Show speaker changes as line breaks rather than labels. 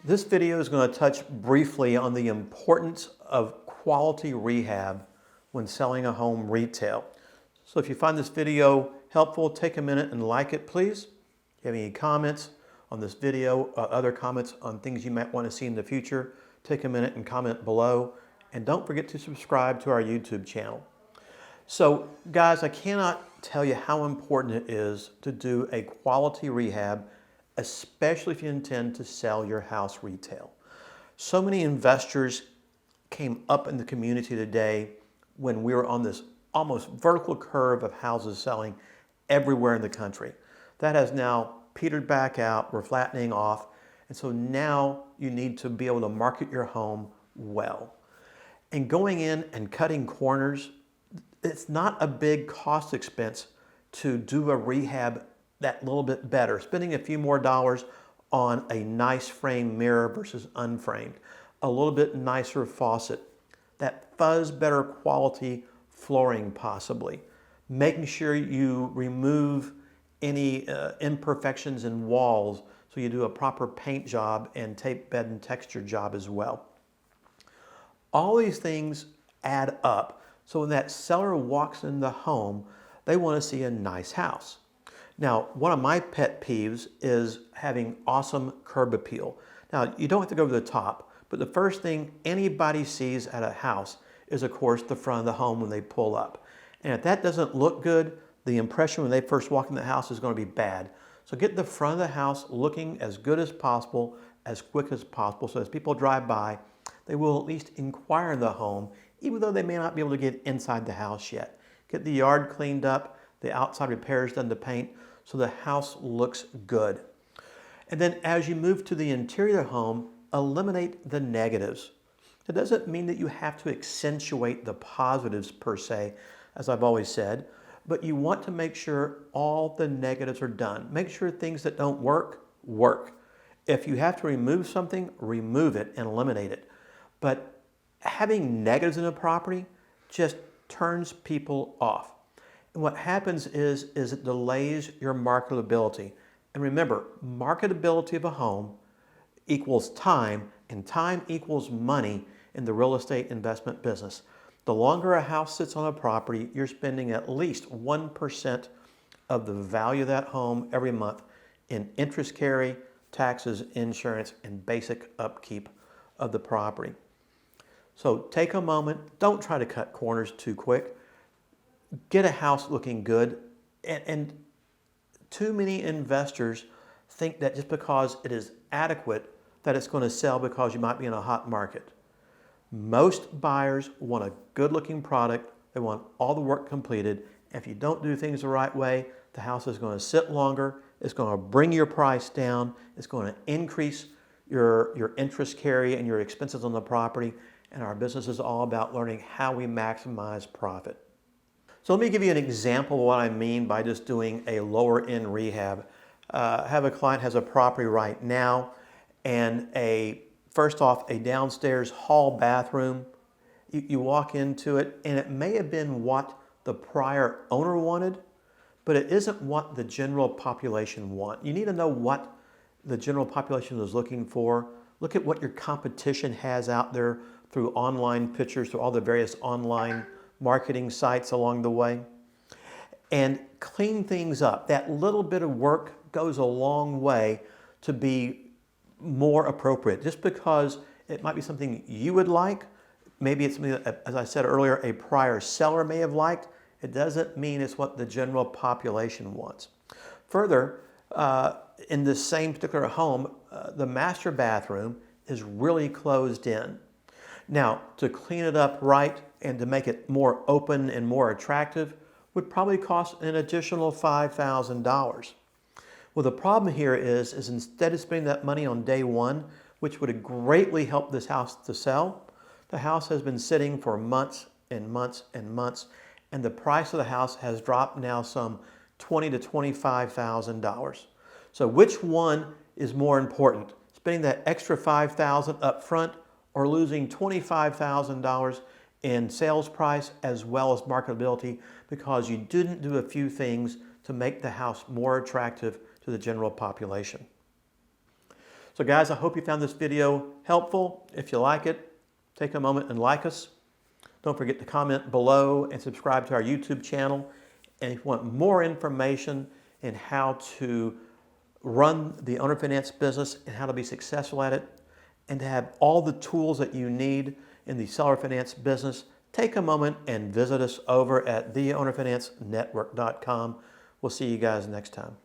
This video is going to touch briefly on the importance of quality rehab when selling a home retail. So if you find this video helpful, take a minute and like it, please. If you have any comments on this video, other comments on things you might want to see in the future, take a minute and comment below. And don't forget to subscribe to our YouTube channel. So guys, I cannot tell you how important it is to do a quality rehab, especially if you intend to sell your house retail. So many investors came up in the community today when we were on this almost vertical curve of houses selling everywhere in the country. That has now petered back out, we're flattening off, and so now you need to be able to market your home well. And going in and cutting corners, it's not a big cost expense to do a rehab that little bit better, spending a few more dollars on a nice frame mirror versus unframed, a little bit nicer faucet, that fuzz better quality flooring possibly, making sure you remove any imperfections in walls so you do a proper paint job and tape bed and texture job as well. All these things add up, so when that seller walks in the home, they want to see a nice house. Now, one of my pet peeves is having awesome curb appeal. Now, you don't have to go over the top, but the first thing anybody sees at a house is, of course, the front of the home when they pull up. And if that doesn't look good, the impression when they first walk in the house is going to be bad. So get the front of the house looking as good as possible, as quick as possible, so as people drive by, they will at least inquire in the home, even though they may not be able to get inside the house yet. Get the yard cleaned up, the outside repairs done to paint, so the house looks good. And then as you move to the interior of the home, eliminate the negatives. It doesn't mean that you have to accentuate the positives per se, as I've always said, but you want to make sure all the negatives are done. Make sure things that don't work, work. If you have to remove something, remove it and eliminate it. But having negatives in a property just turns people off. And what happens is it delays your marketability. And remember, marketability of a home equals time, and time equals money in the real estate investment business. The longer a house sits on a property, you're spending at least 1% of the value of that home every month in interest carry, taxes, insurance, and basic upkeep of the property. So take a moment, don't try to cut corners too quick. Get a house looking good, and too many investors think that just because it is adequate that it's going to sell because you might be in a hot market. Most buyers want a good looking product, they want all the work completed. If you don't do things the right way, the house is going to sit longer, it's going to bring your price down, it's going to increase your interest carry and your expenses on the property, and our business is all about learning how we maximize profit. So let me give you an example of what I mean by just doing a lower end rehab. I have a client has a property right now, and first off, a downstairs hall bathroom. You walk into it, and it may have been what the prior owner wanted, but it isn't what the general population want. You need to know what the general population is looking for. Look at what your competition has out there through online pictures, through all the various online marketing sites along the way, and clean things up. That little bit of work goes a long way to be more appropriate. Just because it might be something you would like, maybe it's something that, as I said earlier, a prior seller may have liked, it doesn't mean it's what the general population wants. Further, in this same particular home, the master bathroom is really closed in. Now, to clean it up right and to make it more open and more attractive would probably cost an additional $5,000. Well, the problem here is instead of spending that money on day one, which would have greatly helped this house to sell, the house has been sitting for months and months and months, and the price of the house has dropped now some $20,000 to $25,000. So which one is more important? Spending that extra $5,000 up front, or losing $25,000 in sales price as well as marketability because you didn't do a few things to make the house more attractive to the general population? So guys, I hope you found this video helpful. If you like it, take a moment and like us. Don't forget to comment below and subscribe to our YouTube channel. And if you want more information in how to run the owner finance business and how to be successful at it, and to have all the tools that you need in the seller finance business, take a moment and visit us over at theownerfinancenetwork.com. We'll see you guys next time.